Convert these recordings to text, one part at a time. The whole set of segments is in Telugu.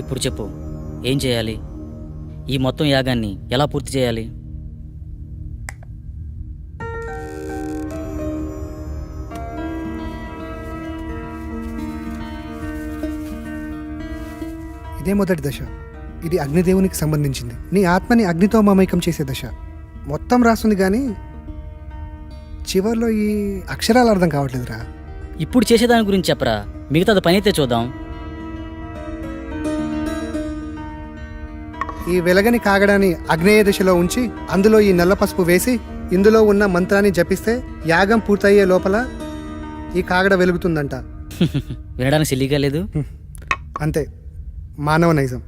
ఇప్పుడు చెప్పు, ఏం చేయాలి? ఈ మొత్తం యాగాన్ని ఎలా పూర్తి చేయాలి? ఇదే మొదటి దశ. ఇది అగ్నిదేవునికి సంబంధించింది. నీ ఆత్మని అగ్నితో మమైకం చేసే దశ. మొత్తం రాస్తుంది కానీ చివర్లో ఈ అక్షరాలు అర్థం కావట్లేదురా. ఇప్పుడు చేసేదాని గురించి చెప్పరా, మిగతాది పని అయితే చూద్దాం. ఈ వెలగని కాగడాన్ని అగ్నేయ దిశలో ఉంచి అందులో ఈ నల్ల పసుపు వేసి ఇందులో ఉన్న మంత్రాన్ని జపిస్తే యాగం పూర్తయ్యే లోపల ఈ కాగడ వెలుగుతుందంట. వినడానికి సిల్లిగా లేదు. అంతే, మానవ నైజం.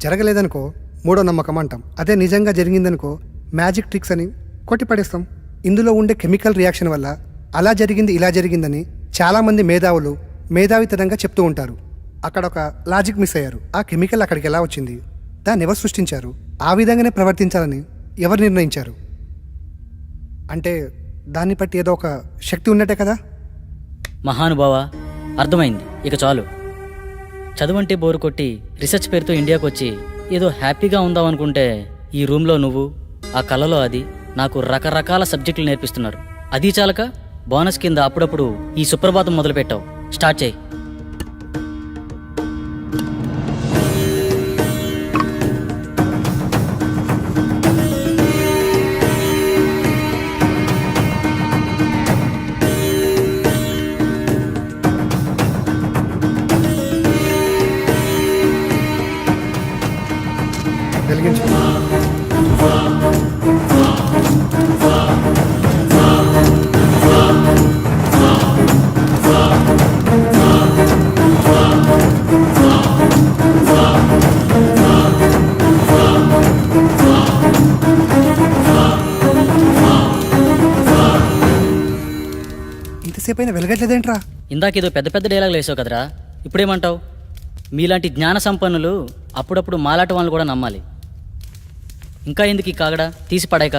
జరగలేదనుకో మూడో నమ్మకం అంటాం. అదే నిజంగా జరిగిందనుకో మ్యాజిక్ ట్రిక్స్ అని కొట్టిపడేస్తాం. ఇందులో ఉండే కెమికల్ రియాక్షన్ వల్ల అలా జరిగింది ఇలా జరిగిందని చాలామంది మేధావులు మేధావితనంగా చెప్తూ ఉంటారు. అక్కడ ఒక లాజిక్ మిస్ అయ్యారు. ఆ కెమికల్ అక్కడికి ఎలా వచ్చింది, దాన్ని ఎవరు సృష్టించారు, ఆ విధంగానే ప్రవర్తించాలని ఎవరు నిర్ణయించారు? అంటే దాన్ని బట్టి ఏదో ఒక శక్తి ఉన్నట్టే కదా. మహానుభావ, అర్థమైంది. ఇక చాలు. చదువంటే బోరు కొట్టి రీసెర్చ్ పేరుతో ఇండియాకు వచ్చి ఏదో హ్యాపీగా ఉందాం అనుకుంటే ఈ రూమ్లో నువ్వు, ఆ కళలో అది నాకు రకరకాల సబ్జెక్టులు నేర్పిస్తున్నారు. అది చాలక బోనస్ కింద అప్పుడప్పుడు ఈ సుప్రభాతం మొదలుపెట్టావు. స్టార్ట్ చేయి. వెలిగించు. ఇంతసేపు అయినా వెలగట్లేదేంట్రా? ఇందాకేదో పెద్ద పెద్ద డైలాగులు వేసావు కదరా, ఇప్పుడేమంటావు? మీలాంటి జ్ఞాన సంపన్నులు అప్పుడప్పుడు మాలాట వాళ్ళని కూడా నమ్మాలి. ఇంకా ఎందుకు ఈ కాగడా, తీసి పడాక.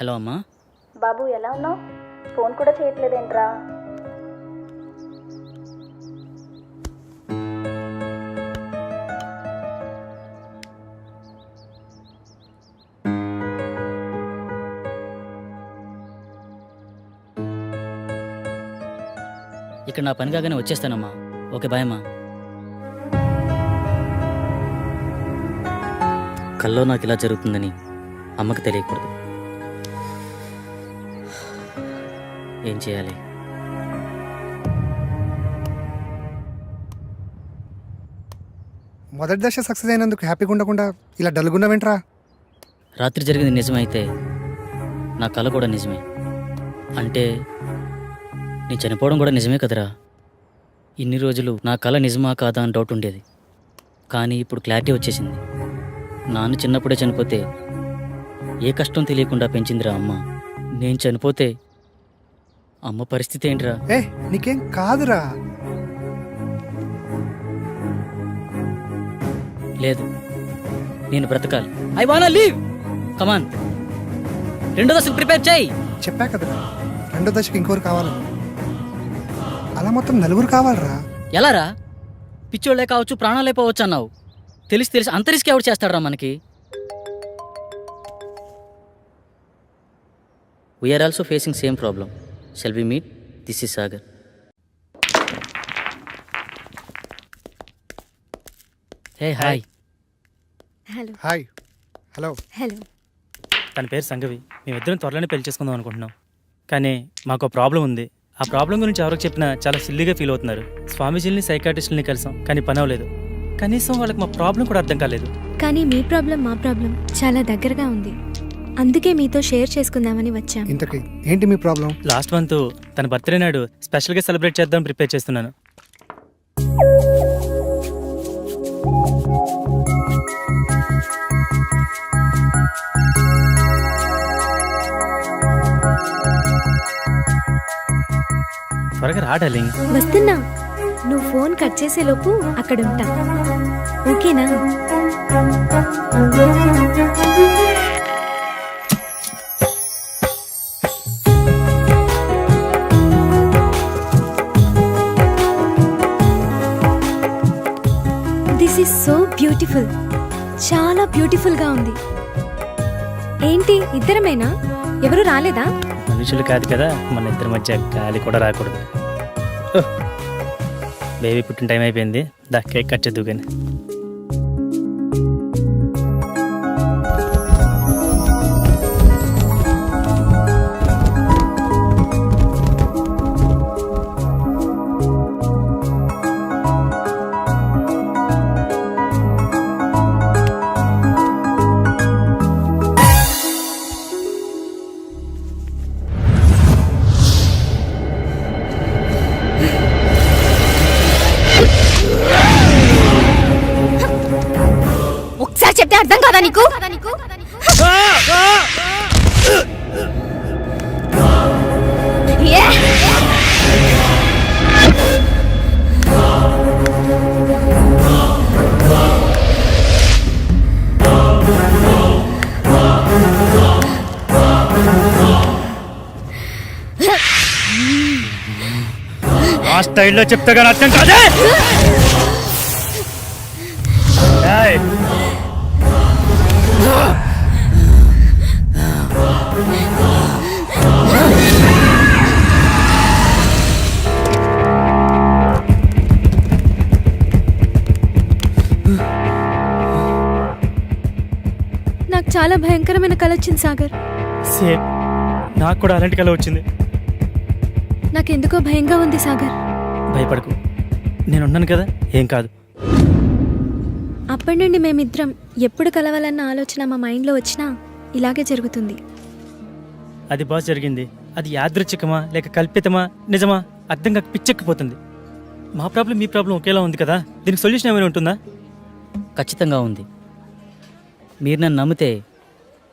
హలో అమ్మా. బాబు ఎలా ఉన్నావు? ఫోన్ కూడా చేయట్లేదేంట్రా? ఇక్కడ నా పని కాగానే వచ్చేస్తానమ్మా. ఓకే, బాయ్ అమ్మా. కల్లో నాకు ఇలా జరుగుతుందని అమ్మకి తెలియకూడదు. ఏం చేయాలి? మొదటి దశ సక్సెస్ అయినందుకు హ్యాపీగా ఉండకుండా ఇలా డల్గున్నావేంట్రా? రాత్రి జరిగింది నిజమైతే నా కళ కూడా నిజమే. అంటే నేను చనిపోవడం కూడా నిజమే కదరా. ఇన్ని రోజులు నా కళ నిజమా కాదా అని డౌట్ ఉండేది. కానీ ఇప్పుడు క్లారిటీ వచ్చేసింది. నాన్న చిన్నప్పుడే చనిపోతే ఏ కష్టం తెలియకుండా పెంచిందిరా అమ్మ. నేను చనిపోతే అమ్మ పరిస్థితి ఏంటిరా? ఏ నీకేం కాదురా. లేదు, నేను బ్రతకాలి. ఐ వానా లీవ్. కమాన్, రెండో దశకు ప్రిపేర్ చేయి. చెప్పా కదరా, రెండో దశకి ఇంకోరు కావాలి. అలా మొత్తం నలుగురు కావాలరా. ఎలారా? పిచ్చోళ్లే కావచ్చు, ప్రాణాలే పోవచ్చు అన్నావు. తెలిసి అంత రిస్క్ ఎవరు చేస్తాడరా మనకి? We are also facing same problem. Shall we meet? This is Sagar. Hey hi. Hello. Hi. Hello. Hello. తన పేరు సంగవి. మేమిద్దరం త్వరలోనే పెళ్లి చేసుకుందాం అనుకుంటున్నాం. కానీ మాకు ప్రాబ్లం ఉంది. ఆ ప్రాబ్లం గురించి ఎవరికి చెప్పినా చాలా సిల్లీగా ఫీల్ అవుతున్నారు. స్వామీజీని సైకాట్రిస్టులని కలిసాం, కానీ పని అవ్వలేదు. కనీసం వాళ్ళకి మా ప్రాబ్లం కూడా అర్థం కాలేదు. కానీ మీ ప్రాబ్లం మా ప్రాబ్లం చాలా దగ్గరగా ఉంది. అందుకే మీతో షేర్ చేసుకుందామని వచ్చాం. ఇంతకీ ఏంటి మీ ప్రాబ్లం? లాస్ట్ మంత్ తన బర్త్డే నాడు స్పెషల్గా సెలబ్రేట్ చేద్దాం ప్రిపేర్ చేస్తున్నాను. త్వరగా రా డార్లింగ్. వస్తున్నా. నువ్వు ఫోన్ కట్ చేసేలోపు అక్కడ ఉంటా. ఓకేనా? This is so beautiful. చాలా బ్యూటిఫుల్గా ఉంది. ఏంటి ఇద్దరమేనా? ఎవరు రాలేదా? మనుషులు కాదు కదా, మన ఇద్దరి మధ్య గాలి కూడా రాకూడదు. బేబీ పుట్టిన టైం అయిపోయింది. దా కేక్ కట్ చేద్దు కానీ. ఒకసారి చెప్తే అర్థం కాదా నీకు? ఆ స్టైల్లో చెప్తే కానీ అర్థం కాదే. ఏయ్, నాకు చాలా భయంకరమైన కల వచ్చింది సాగర్. సేమ్ నాకు కూడా అలాంటి కల వచ్చింది. నాకెందుకో భయంగా ఉంది సాగర్. భయపడకు, నేనున్నాను కదా, ఏం కాదు. అప్పటి నుండి మేమిద్దరం ఎప్పుడు కలవాలన్న ఆలోచన మా మైండ్లో వచ్చినా ఇలాగే జరుగుతుంది. అది బాస్ జరిగింది. అది యాదృచ్ఛికమా లేక కల్పితమా నిజమా అర్థం కాక పిచ్చెక్కిపోతుంది. మా ప్రాబ్లం మీ ప్రాబ్లం ఒకేలా ఉంది కదా, దీనికి సొల్యూషన్ ఏమైనా ఉంటుందా? ఖచ్చితంగా ఉంది. మీరు నన్ను నమ్మితే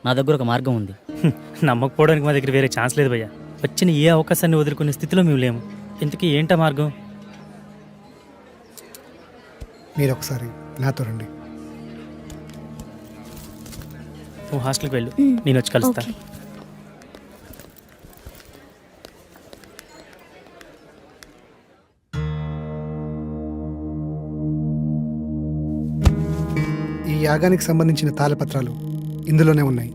నా దగ్గర ఒక మార్గం ఉంది. నమ్మకపోవడానికి మా దగ్గర వేరే ఛాన్స్ లేదు భయ్యా. వచ్చిన ఏ అవకాశాన్ని వదులుకునే స్థితిలో మేము లేము. ఇంతకీ ఏంటా మార్గం? మీరు ఒకసారి నాతో రండి. నువ్వు హాస్టల్కి వెళ్ళు, నేను వచ్చి కలుస్తా. ఓకే. ఈ యాగానికి సంబంధించిన తాళపత్రాలు ఇందులోనే ఉన్నాయి.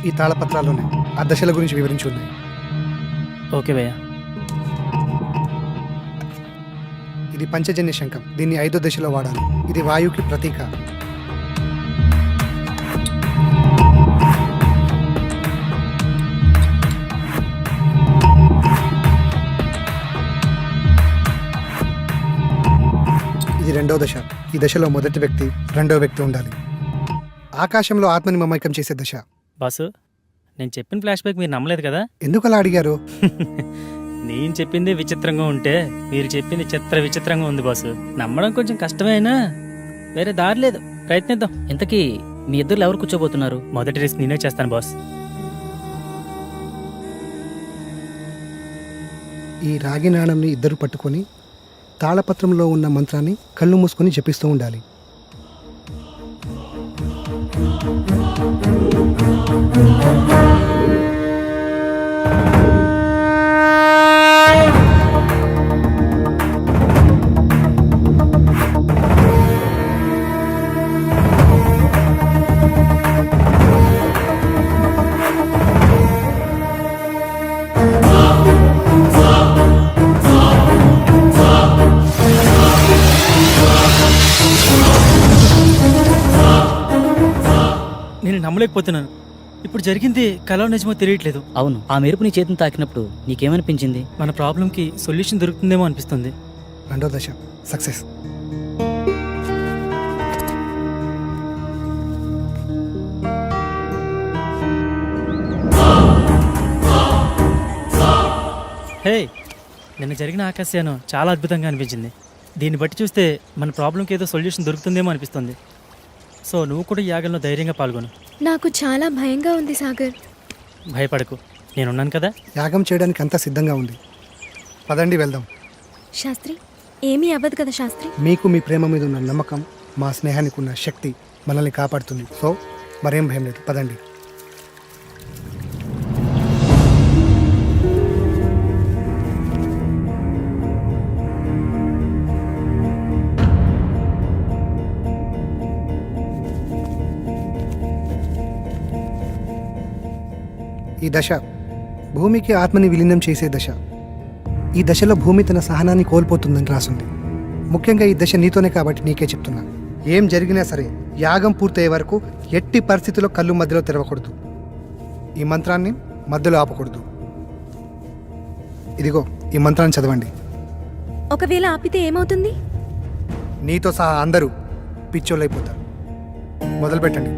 ఈ తాళపత్రాల్లోనే ఆ దశల గురించి వివరించి ఉన్నాయి. ఓకే భయ్యా. ఇది పంచజన్య శంఖం. దీన్ని 5వ దశలో వాడాలి. ఇది వాయువుకి ప్రతీక. ఇది 2వ దశ. ఈ దశలో మొదటి వ్యక్తి, 2వ వ్యక్తి ఉండాలి. ఆకాశంలో ఆత్మని మమైకం చేసే దశ. బాసు, నేను చెప్పిన ఫ్లాష్ బ్యాక్ మీరు నమ్మలేదు కదా? ఎందుకు అలా అడిగారు? నేను చెప్పింది విచిత్రంగా ఉంటే మీరు చెప్పింది విచిత్రంగా ఉంది బాసు. నమ్మడం కొంచెం కష్టమైనా వేరే దారి లేదు, ప్రయత్నిద్దాం. ఇంతకీ మీ ఇద్దరు ఎవరు కూర్చోబోతున్నారు? మొదటి రిస్క్ నేనే చేస్తాను బాస్. ఈ రాగి నాణంని ఇద్దరు పట్టుకొని తాళపత్రంలో ఉన్న మంత్రాన్ని కళ్ళు మూసుకొని జపిస్తూ ఉండాలి. నేను నమ్మలేకపోతున్నాను. ఇప్పుడు జరిగింది కలో నిజమో తెలియట్లేదు. అవును, ఆ మెరుపు నీ చేతిని తాకినప్పుడు నీకేమనిపించింది? మన ప్రాబ్లంకి సొల్యూషన్ దొరుకుతుందేమో అనిపిస్తుంది. 2వ దశ సక్సెస్. హే, నిన్న జరిగిన ఆకాశయానం చాలా అద్భుతంగా అనిపించింది. దీన్ని బట్టి చూస్తే మన ప్రాబ్లంకి ఏదో సొల్యూషన్ దొరుకుతుందేమో అనిపిస్తుంది. సో నువ్వు కూడా ఈ యాగంలో ధైర్యంగా పాల్గొను. నాకు చాలా భయంగా ఉంది సాగర్. భయపడకు, నేనున్నాను కదా. యాగం చేయడానికి అంతా సిద్ధంగా ఉంది. పదండి వెళ్దాం. శాస్త్రి, ఏమీ అవ్వదు కదా శాస్త్రి? మీకు మీ ప్రేమ మీద ఉన్న నమ్మకం, మా స్నేహానికి ఉన్న శక్తి మనల్ని కాపాడుతుంది. సో మరేం భయం లేదు, పదండి. ఈ దశ భూమికి ఆత్మని విలీనం చేసే దశ. ఈ దశలో భూమి తన సహనాన్ని కోల్పోతుందని రాసుంది. ముఖ్యంగా ఈ దశ నీతోనే కాబట్టి నీకే చెప్తున్నా. ఏం జరిగినా సరే యాగం పూర్తయ్యే వరకు ఎట్టి పరిస్థితుల్లో కళ్ళు మధ్యలో తెరవకూడదు. ఈ మంత్రాన్ని మధ్యలో ఆపకూడదు. ఇదిగో ఈ మంత్రాన్ని చదవండి. ఒకవేళ ఆపితే ఏమవుతుంది? నీతో సహా అందరూ పిచ్చోళ్ళైపోతారు. మొదలు పెట్టండి.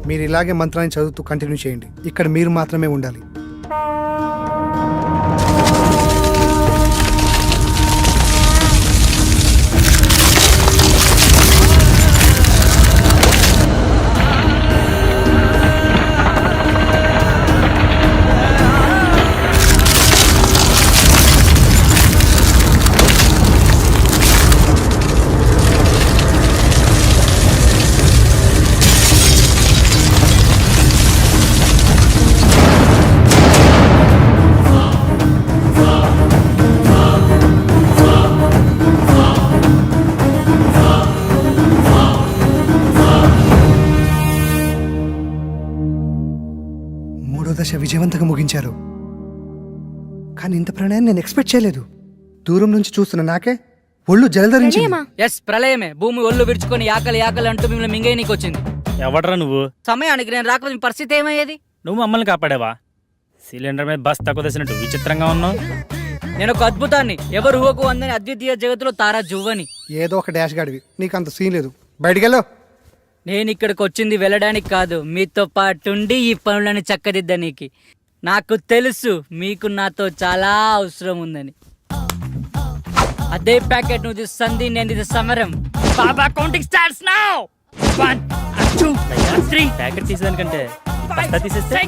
మీరు ఇలాగే మంత్రాన్ని చదువుతూ కంటిన్యూ చేయండి. ఇక్కడ మీరు మాత్రమే ఉండాలి. మూడో దశ విజయవంతంగా ముగించారు. కానీ ఇంత ప్రణయాన్ని నేను ఎక్స్పెక్ట్ చేయలేదు. దూరం నుంచి చూస్తున్న నాకే ఒళ్ళు జలధరించింది. ప్రణయమా? ఎస్, ప్రళయమే. భూమి ఒళ్ళు విరుచుకొని యాకలి యాకలి అంటూ మిమ్మల్ని మింగేయనీకి వచ్చింది. ఎవడరా నువ్వు? సమయానికి నేను రాకపోతే మీ పరిస్థితి ఏమయ్యేది? నువ్వు మమ్మల్ని కాపాడావా? సిలిండర్ మీద బస్ తక్కువ తెసినట్టు విచిత్రంగా ఉన్నావు. నేను ఒక అద్భుతాన్ని, ఎవరు ఊహకు అందని అద్వితీయ జగత్తులో తారా జువ్వని. ఏదో ఒక డాష్ గాడివి, నీకు అంత సీన్ లేదు. బయటికెళ్ళు. నేను ఇక్కడికి వచ్చింది వెళ్ళడానికి కాదు, మీతో పాటుండి ఈ పనులను చక్కదిద్దనీకి. నాకు తెలుసు మీకు నాతో చాలా అవసరం ఉందని. అదే ప్యాకెట్ నువ్వు తీస్తుంది, నేను ఇది సమరం. బాబా కౌంటింగ్ స్టార్ట్స్ నౌ. 1 2 3 ప్యాకెట్ తీసేదానికంటే బస్తా తీసేస్తే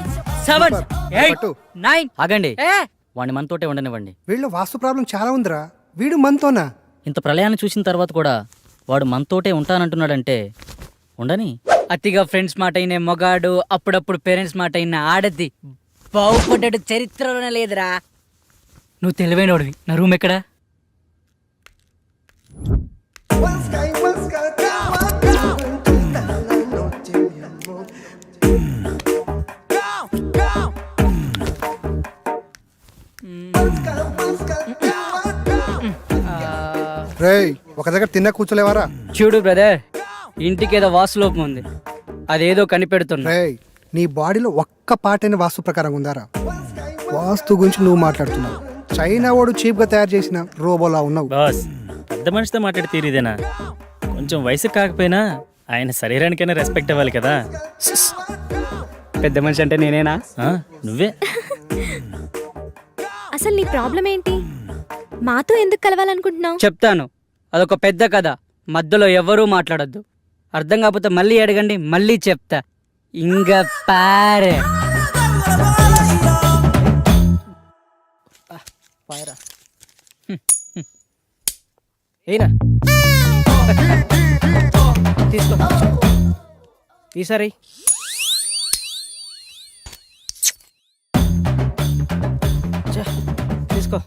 7 8 పట్టు. 9. ఆగండి, ఏ వాడిని మనతోటే ఉండనివ్వండి. వీళ్ళు వాస్తు ప్రాబ్లం చాలా ఉందిరా. వీడు మనతోనా? ఇంత ప్రళయాన్ని చూసిన తర్వాత కూడా వాడు మనతోటే ఉంటానంటున్నాడంటే ఉండని. అతిగా ఫ్రెండ్స్ మాట అయిన మొగాడు, అప్పుడప్పుడు పేరెంట్స్ మాట అయిన ఆడది బాగుపడ్డాడు చరిత్రలోనే లేదురా. నువ్వు తెలివైనోడివి. నా రూమ్ ఎక్కడా? రేయ్, ఒక దగ్గర తిన్న కూర్చోలేవారా? చూడు బ్రదర్, ఇంటికి ఏదో వాస్తులోపం ఉంది, అదేదో కనిపెడుతున్నా. రేయ్, నీ బాడీలో ఒక్క పాటైన వాస్తు ప్రకారం ఉందారా? వాస్తు గురించి నువ్వు మాట్లాడుతున్నావు. చైనా వాడు చీప్ గా తయారు చేసిన రోబోలా ఉన్నావు. బాస్, పెద్ద మనిషితో మాట్లాడి తీరిదేనా? కొంచెం వయసు కాకపోయినా ఆయన శరీరానికైనా రెస్పెక్ట్ ఇవ్వాలి కదా. పెద్ద మనిషి అంటే నేనేనా? నువ్వే. అసలు నీ ప్రాబ్లం ఏంటి? మాతో ఎందుకు కలవాలనుకుంటున్నావు? చెప్తాను, అదొక పెద్ద కథ. మధ్యలో ఎవరూ మాట్లాడొద్దు. అర్థం కాకపోతే మళ్ళీ అడగండి, మళ్ళీ చెప్తా. ఇంగ పారే ఏనా తీసుకో ఈసారి తీసుకో.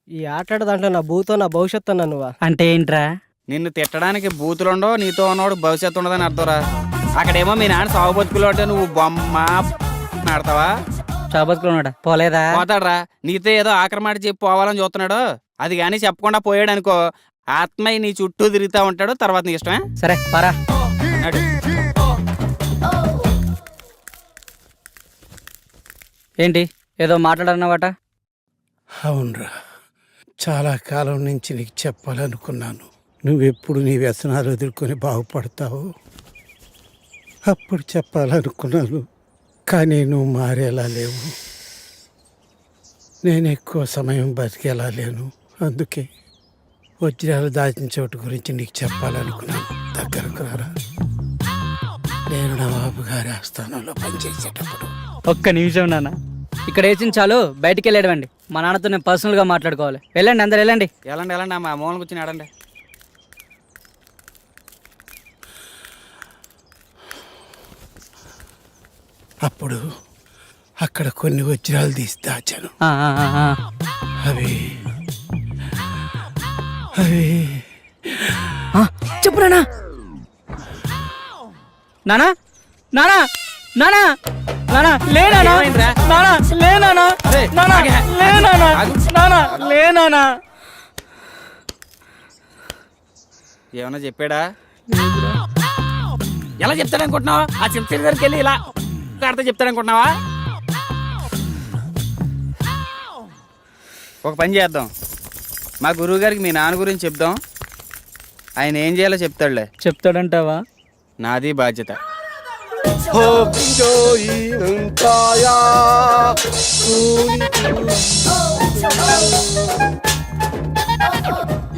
ఈ ఆటలాడ దాంట్లో నా భూతో నా భవిష్యత్తు అన్నా నువ్వా? అంటే ఏంట్రా? నిన్ను తిట్టడానికి బూతులుండో నీతో ఉన్నవాడు భవిష్యత్తు ఉండదని అర్థంరా. అక్కడేమో మీ నాన్న సాగు బతుకులు అంటే నువ్వు బొమ్మ ఆడతావా? చాబతుకున్నాడా? పోలేదా? పోతాడ్రా. నీతో ఏదో ఆక్రమాట చెప్పి పోవాలని చూస్తున్నాడు. అది కానీ చెప్పకుండా పోయాడు అనుకో, ఆత్మయ్య నీ చుట్టూ తిరుగుతూ ఉంటాడు. తర్వాత నీ ఇష్టమే. సరే పరా. నడు. ఏంటి ఏదో మాట్లాడన్నావట? అవునరా, చాలా కాలం నుంచి నీకు చెప్పాలనుకున్నాను. నువ్వెప్పుడు నీ వ్యసనాలు ఎదుర్కొని బాగుపడతావు అప్పుడు చెప్పాలనుకున్నాను. కానీ నువ్వు మారేలా లేవు, నేను ఎక్కువ సమయం బతికేలా లేను. అందుకే వజ్రాలు దాచిన చోటు గురించి నీకు చెప్పాలనుకున్నాను. దగ్గరకు రారా. నేను నవాబు గారి ఆస్థానంలో పనిచేసేటప్పుడు. ఒక్క నిమిషం నాన్న, ఇక్కడ వేసింది చాలు, బయటికి వెళ్ళేవండి. మా నాన్నతో నేను పర్సనల్గా మాట్లాడుకోవాలి. వెళ్ళండి, అందరు వెళ్ళండి. ఎలాండి ఎలాండి అమ్మా, మూలన కూర్చొని ఆడండి. అప్పుడు అక్కడ కొన్ని వజ్రాలు తీసి దాచాను. అవి అవి చెప్పు నానా. నానా నానా నానా నానా లే నానా. ఏమైందిరా? నానా లే నానా. అరే, నానా ఆగే. లే నానా. ఆగు. నానా లే నానా. ఏమన్నా చెప్పాడా? ఎలా చెప్తాడనుకుంటున్నావా? ఆ చింత దగ్గరికి వెళ్ళి ఇలా ఆడితే చెప్తాడనుకుంటున్నావా? ఒక పని చేద్దాం, మా గురువు గారికి మీ నాన్న గురించి చెప్దాం. ఆయన ఏం చేయాలో చెప్తాడులే. చెప్తాడంటావా? నాది బాధ్యత.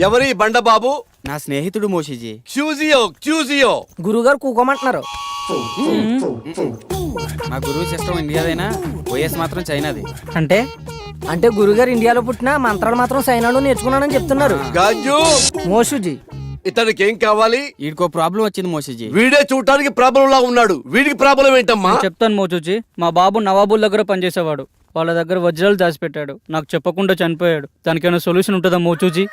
ఎవరి బండబాబు? నా స్నేహితుడు మోషిజీ. క్యూజియో గురుగారు కూకోమంటున్నారు. మా గురువు సిస్టమ్ ఇండియాదైనా వైఎస్ మాత్రం చైనాది. అంటే గురుగారు ఇండియాలో పుట్టిన మంత్రాలు మాత్రం సైనాలో నేర్చుకున్నానని చెప్తున్నారు. గాజు, మోషుజీ, ఇతనికి ఏం కావాలి? వీడికో ప్రాబ్లం వచ్చింది మోషిజీ. వీడే చూడటానికి ప్రాబ్లం లా ఉన్నాడు. వీడికి ప్రాబ్లం ఏంటమ్మా? చెప్తాను మోచూచి. మా బాబు నవాబుల దగ్గర పనిచేసేవాడు. వాళ్ళ దగ్గర వజ్రాలు దాచిపెట్టాడు. నాకు చెప్పకుండా చనిపోయాడు. దానికైనా సొల్యూషన్ ఉంటుందా మోచూచి?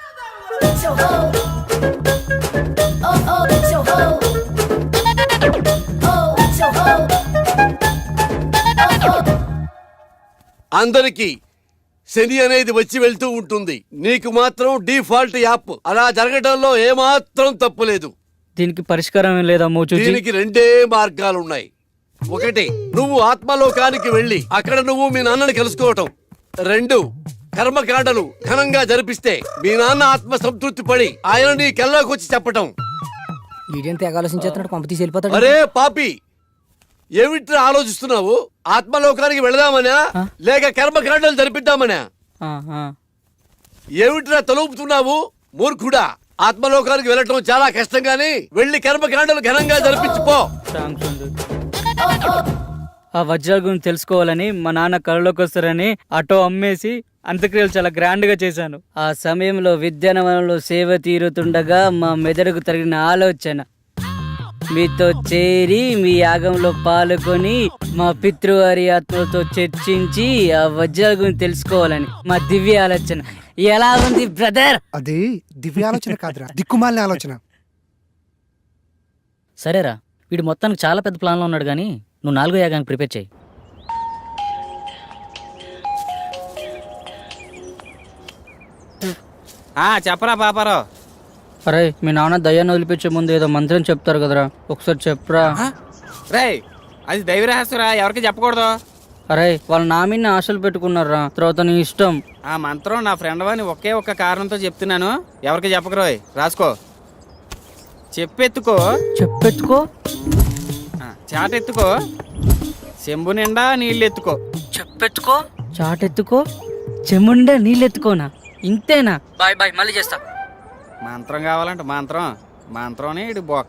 అందరికి శని అనేది వచ్చి వెళ్తూ ఉంటుంది. నీకు మాత్రం డిఫాల్ట్ యాప్. అలా జరగడంలో ఏమాత్రం తప్పులేదు. దీనికి పరిష్కారం ఏం లేదా మోచూచి? దీనికి రెండే మార్గాలున్నాయి. ఒకటి, నువ్వు ఆత్మలోకానికి వెళ్ళి అక్కడ నువ్వు మీ నాన్నని కలుసుకోవటం. రెండు, కర్మకాండలు ఘనంగా జరిపిస్తే మీ నాన్న ఆత్మ సంతృప్తి పడి ఆయన నీ కల్లోకి వచ్చి చెప్పటం. వీడియని తెగ ఆలోచించేస్తున్నాడు, పంప తీసి వెళ్ళిపోతాడు. అరే పాపి, ఏమిట్రా ఆలోచిస్తున్నావు? ఆత్మలోకానికి వెళదామనా లేక కర్మకాండలు జరిపిద్దామనా? ఏమిట్రా తలుపుతున్నావు మూర్ఖుడా? ఆత్మలోకానికి వెళ్ళటం చాలా కష్టం గాని వెళ్ళి కర్మకాండలు ఘనంగా జరిపించిపో. ఆ వజ్రాల గురించి తెలుసుకోవాలని మా నాన్న కళలోకి వస్తారని ఆటో అమ్మేసి అంత్యక్రియలు చాలా గ్రాండ్ గా చేశాను. ఆ సమయంలో విద్యానవనంలో సేవ తీరుతుండగా మా మెదడుకు తగిన ఆలోచన మీతో చేరి మీ యాగంలో పాల్గొని మా పితృవారి ఆత్మలతో చర్చించి ఆ వజ్రాల గురించి తెలుసుకోవాలని మా దివ్య ఆలోచన. ఎలా ఉంది బ్రదర్? అది దివ్య ఆలోచన కాదురా, దిక్కుమాలిన ఆలోచన. సరేరా, వీడు మొత్తానికి చాలా పెద్ద ప్లాన్లో ఉన్నాడు కానీ నువ్వు 4వ యాగానికి ప్రిపేర్ చేయి. చెప్పరా పాపారావు. అరే, మీ నాన్న దయ్యాన్ని వదిలిపించే ముందు ఏదో మంత్రం చెప్తారు కదరా, ఒకసారి చెప్పరా. రేయ్, అది దైవ రహస్యరా, ఎవరికి చెప్పకూడదు. అరే, వాళ్ళు నా మీద ఆశలు పెట్టుకున్నారా, తర్వాత నీ ఇష్టం. ఆ మంత్రం నా ఫ్రెండ్ వాని ఒకే ఒక్క కారణంతో చెప్తున్నాను, ఎవరికి చెప్పకరోయ్. రాసుకో. చెప్పెత్తుకో. చెప్పెత్తుకో. చాటెత్తుకో. చెంబు నిండా నీళ్ళెత్తుకో. చెప్పెత్తుకో. చాటెత్తుకో. చెముండా నీళ్ళెత్తుకోనా? ఇంతేనా? బాయ్ బాయ్, మళ్ళీ చేస్తా. మంత్రం కావాలంట మంత్రం. మంత్రం ఇటు బొక్క.